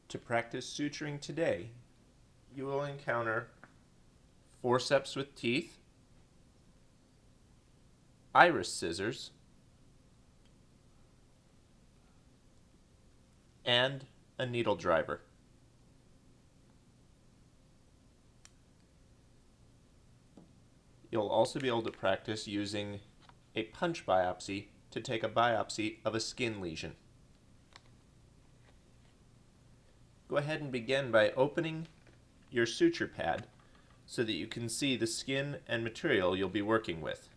To practice suturing today, you will encounter forceps with teeth, iris scissors, and a needle driver. You'll also be able to practice using a punch biopsy to take a biopsy of a skin lesion. Go ahead and begin by opening your suture pad so that you can see the skin and material you'll be working with.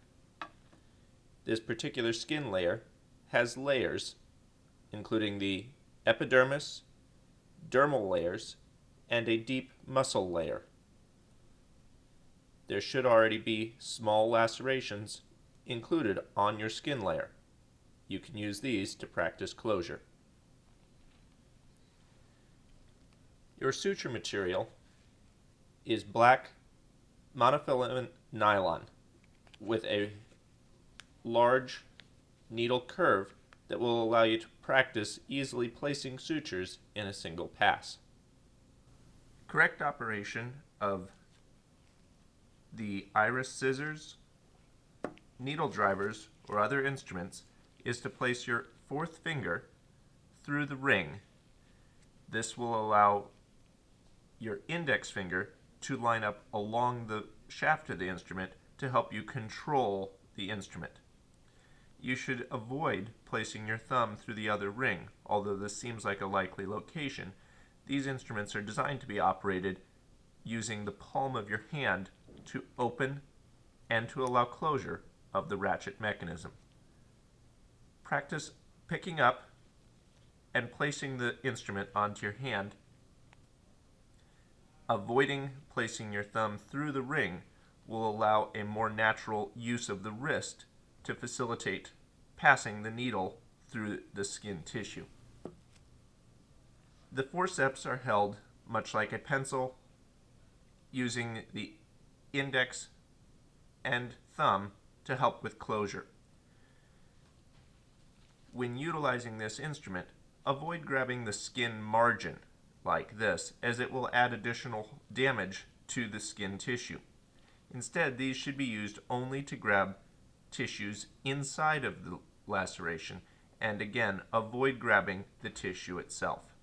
This particular skin layer has layers, including the epidermis, dermal layers, and a deep muscle layer. There should already be small lacerations included on your skin layer. You can use these to practice closure. Your suture material is black monofilament nylon with a large needle curve that will allow you to practice easily placing sutures in a single pass. Correct operation of the iris scissors, needle drivers, or other instruments is to place your fourth finger through the ring. This will allow your index finger to line up along the shaft of the instrument to help you control the instrument. You should avoid placing your thumb through the other ring, although this seems like a likely location. These instruments are designed to be operated using the palm of your hand to open and to allow closure of the ratchet mechanism. Practice picking up and placing the instrument onto your hand. Avoiding placing your thumb through the ring will allow a more natural use of the wrist to facilitate passing the needle through the skin tissue. The forceps are held much like a pencil, using the index and thumb to help with closure. When utilizing this instrument, avoid grabbing the skin margin like this, as it will add additional damage to the skin tissue. Instead, these should be used only to grab tissues inside of the laceration, and again, avoid grabbing the tissue itself.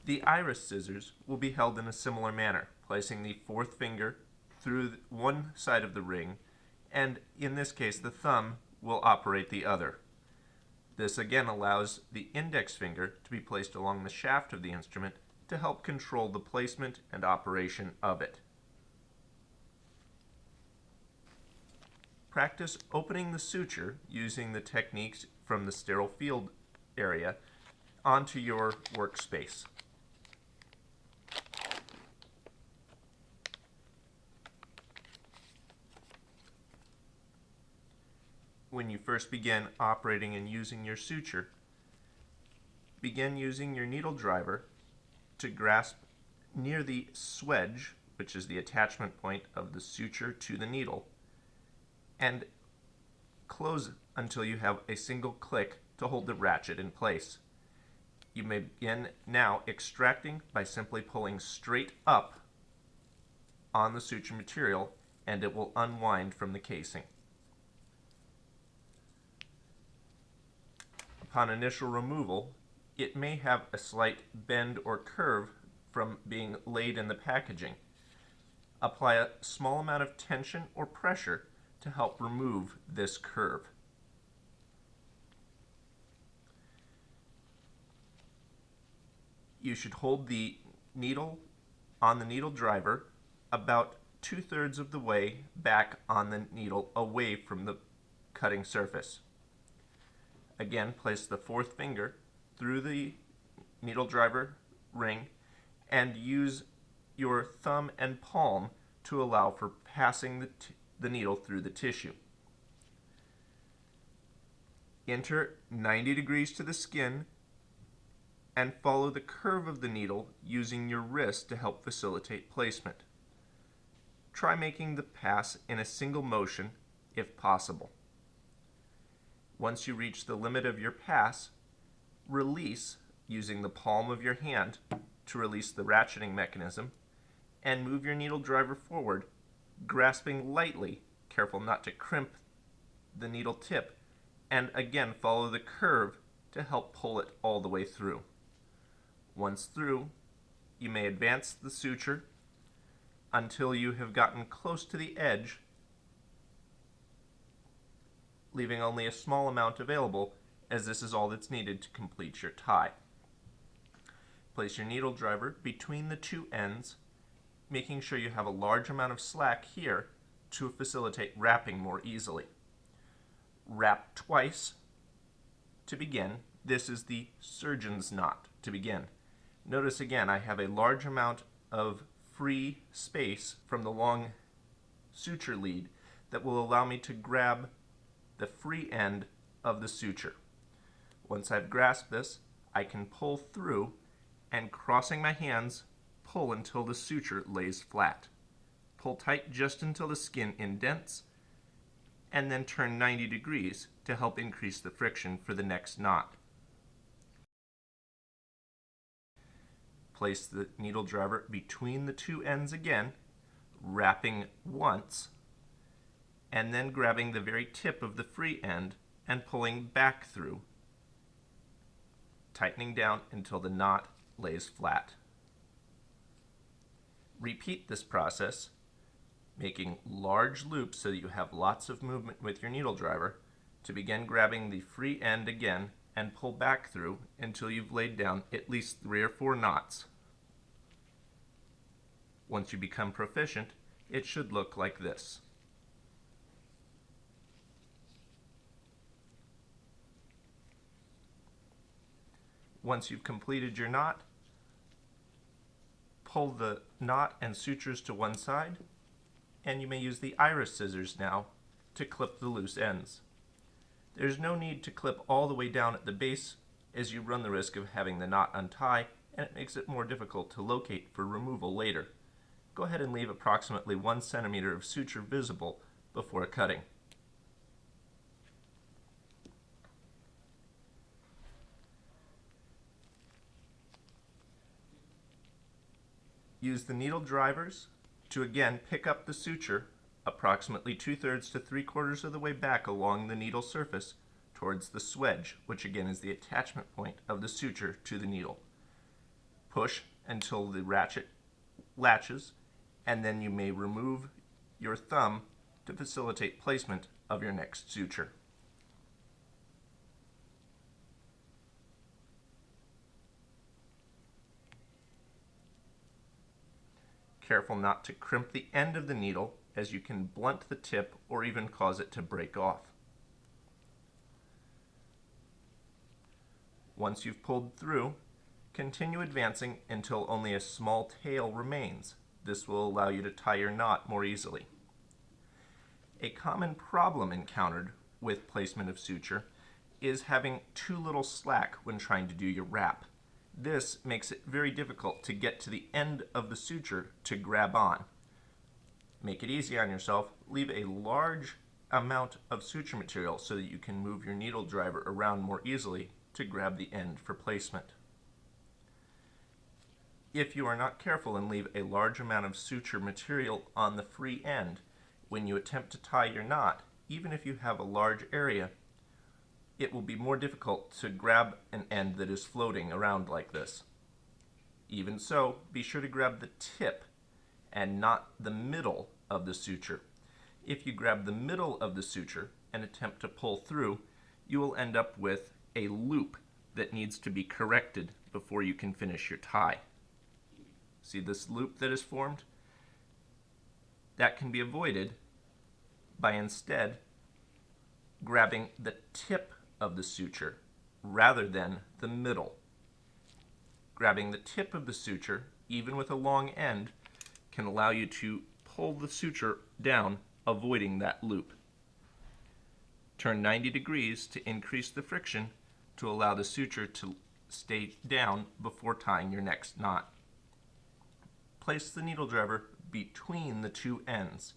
The iris scissors will be held in a similar manner, placing the fourth finger through one side of the ring, and in this case, the thumb will operate the other. This again allows the index finger to be placed along the shaft of the instrument to help control the placement and operation of it. Practice opening the suture using the techniques from the sterile field area onto your workspace. When you first begin operating and using your suture, begin using your needle driver to grasp near the swedge, which is the attachment point of the suture to the needle, and close until you have a single click to hold the ratchet in place. You may begin now extracting by simply pulling straight up on the suture material, and it will unwind from the casing. Upon initial removal, it may have a slight bend or curve from being laid in the packaging. Apply a small amount of tension or pressure to help remove this curve. You should hold the needle on the needle driver about 2/3 of the way back on the needle away from the cutting surface. Again, place the fourth finger through the needle driver ring and use your thumb and palm to allow for passing the needle through the tissue. Enter 90 degrees to the skin and follow the curve of the needle using your wrist to help facilitate placement. Try making the pass in a single motion if possible. Once you reach the limit of your pass, release using the palm of your hand to release the ratcheting mechanism and move your needle driver forward, grasping lightly, careful not to crimp the needle tip, and again follow the curve to help pull it all the way through. Once through, you may advance the suture until you have gotten close to the edge, leaving only a small amount available, as this is all that's needed to complete your tie. Place your needle driver between the two ends, making sure you have a large amount of slack here to facilitate wrapping more easily. Wrap twice to begin. This is the surgeon's knot to begin. Notice again, I have a large amount of free space from the long suture lead that will allow me to grab the free end of the suture. Once I've grasped this, I can pull through and, crossing my hands, pull until the suture lays flat. Pull tight just until the skin indents, and then turn 90 degrees to help increase the friction for the next knot. Place the needle driver between the two ends again, wrapping once, and then grabbing the very tip of the free end and pulling back through, tightening down until the knot lays flat. Repeat this process, making large loops so that you have lots of movement with your needle driver, to begin grabbing the free end again and pull back through until you've laid down at least 3 or 4 knots. Once you become proficient, it should look like this. Once you've completed your knot, pull the knot and sutures to one side, and you may use the iris scissors now to clip the loose ends. There's no need to clip all the way down at the base, as you run the risk of having the knot untie, and it makes it more difficult to locate for removal later. Go ahead and leave approximately 1 centimeter of suture visible before cutting. Use the needle drivers to again pick up the suture approximately 2/3 to 3/4 of the way back along the needle surface towards the swedge, which again is the attachment point of the suture to the needle. Push until the ratchet latches, and then you may remove your thumb to facilitate placement of your next suture. Careful not to crimp the end of the needle, as you can blunt the tip or even cause it to break off. Once you've pulled through, continue advancing until only a small tail remains. This will allow you to tie your knot more easily. A common problem encountered with placement of suture is having too little slack when trying to do your wrap. This makes it very difficult to get to the end of the suture to grab on. Make it easy on yourself. Leave a large amount of suture material so that you can move your needle driver around more easily to grab the end for placement. If you are not careful and leave a large amount of suture material on the free end, when you attempt to tie your knot, even if you have a large area, it will be more difficult to grab an end that is floating around like this. Even so, be sure to grab the tip and not the middle of the suture. If you grab the middle of the suture and attempt to pull through, you will end up with a loop that needs to be corrected before you can finish your tie. See this loop that is formed? That can be avoided by instead grabbing the tip of the suture rather than the middle. Grabbing the tip of the suture, even with a long end, can allow you to pull the suture down, avoiding that loop. Turn 90 degrees to increase the friction to allow the suture to stay down before tying your next knot. Place the needle driver between the two ends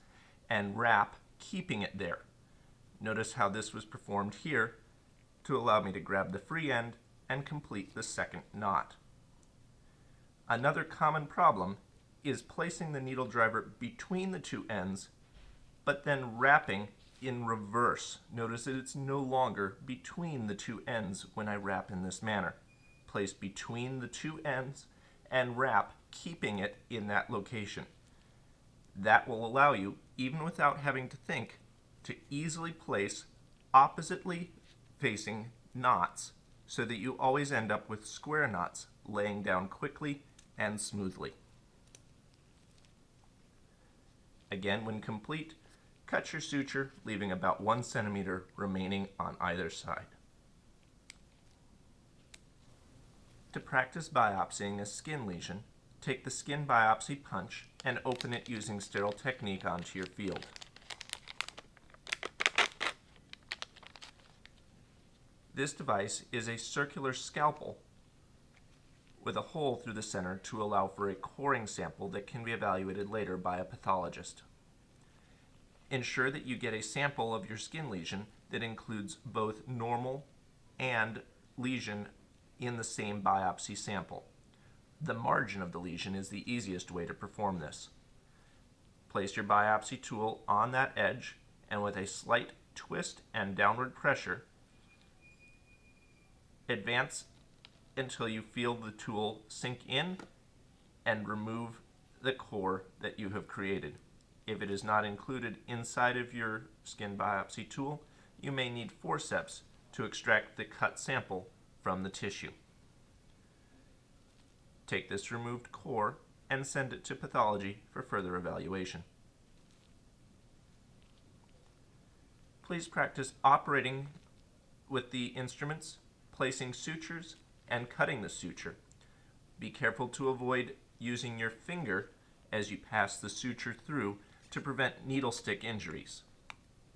and wrap, keeping it there. Notice how this was performed here to allow me to grab the free end and complete the second knot. Another common problem is placing the needle driver between the two ends, but then wrapping in reverse. Notice that it's no longer between the two ends when I wrap in this manner. Place between the two ends and wrap, keeping it in that location. That will allow you, even without having to think, to easily place oppositely facing knots so that you always end up with square knots laying down quickly and smoothly. Again, when complete, cut your suture, leaving about 1 centimeter remaining on either side. To practice biopsying a skin lesion, take the skin biopsy punch and open it using sterile technique onto your field. This device is a circular scalpel with a hole through the center to allow for a coring sample that can be evaluated later by a pathologist. Ensure that you get a sample of your skin lesion that includes both normal and lesion in the same biopsy sample. The margin of the lesion is the easiest way to perform this. Place your biopsy tool on that edge, and with a slight twist and downward pressure, advance until you feel the tool sink in and remove the core that you have created. If it is not included inside of your skin biopsy tool, you may need forceps to extract the cut sample from the tissue. Take this removed core and send it to pathology for further evaluation. Please practice operating with the instruments, placing sutures, and cutting the suture. Be careful to avoid using your finger as you pass the suture through to prevent needle stick injuries.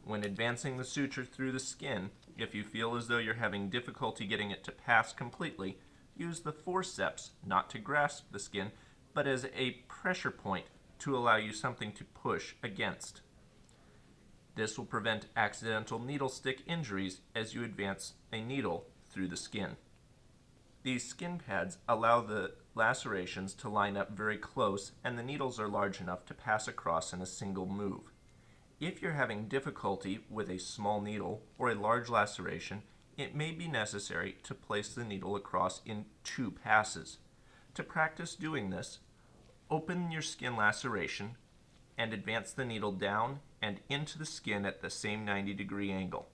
When advancing the suture through the skin, if you feel as though you're having difficulty getting it to pass completely, use the forceps not to grasp the skin, but as a pressure point to allow you something to push against. This will prevent accidental needle stick injuries as you advance a needle through the skin. These skin pads allow the lacerations to line up very close, and the needles are large enough to pass across in a single move. If you're having difficulty with a small needle or a large laceration, it may be necessary to place the needle across in 2 passes. To practice doing this, open your skin laceration and advance the needle down and into the skin at the same 90-degree angle.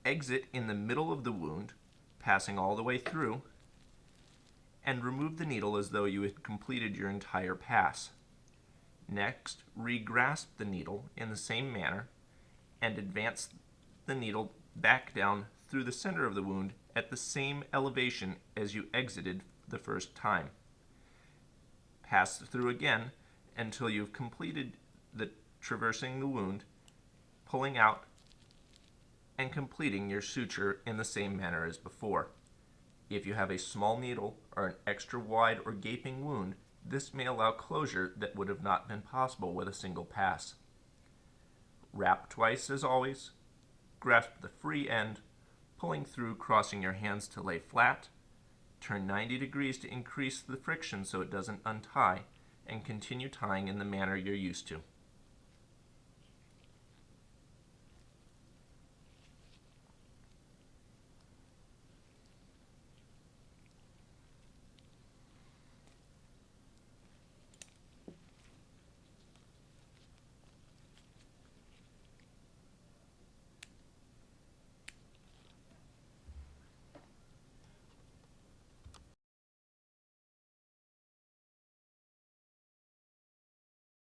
Exit in the middle of the wound, passing all the way through, and remove the needle as though you had completed your entire pass. Next, re-grasp the needle in the same manner and advance the needle back down through the center of the wound at the same elevation as you exited the first time. Pass through again until you've completed the traversing the wound, pulling out and completing your suture in the same manner as before. If you have a small needle or an extra wide or gaping wound, this may allow closure that would have not been possible with a single pass. Wrap twice as always, grasp the free end, pulling through, crossing your hands to lay flat, turn 90 degrees to increase the friction so it doesn't untie, and continue tying in the manner you're used to.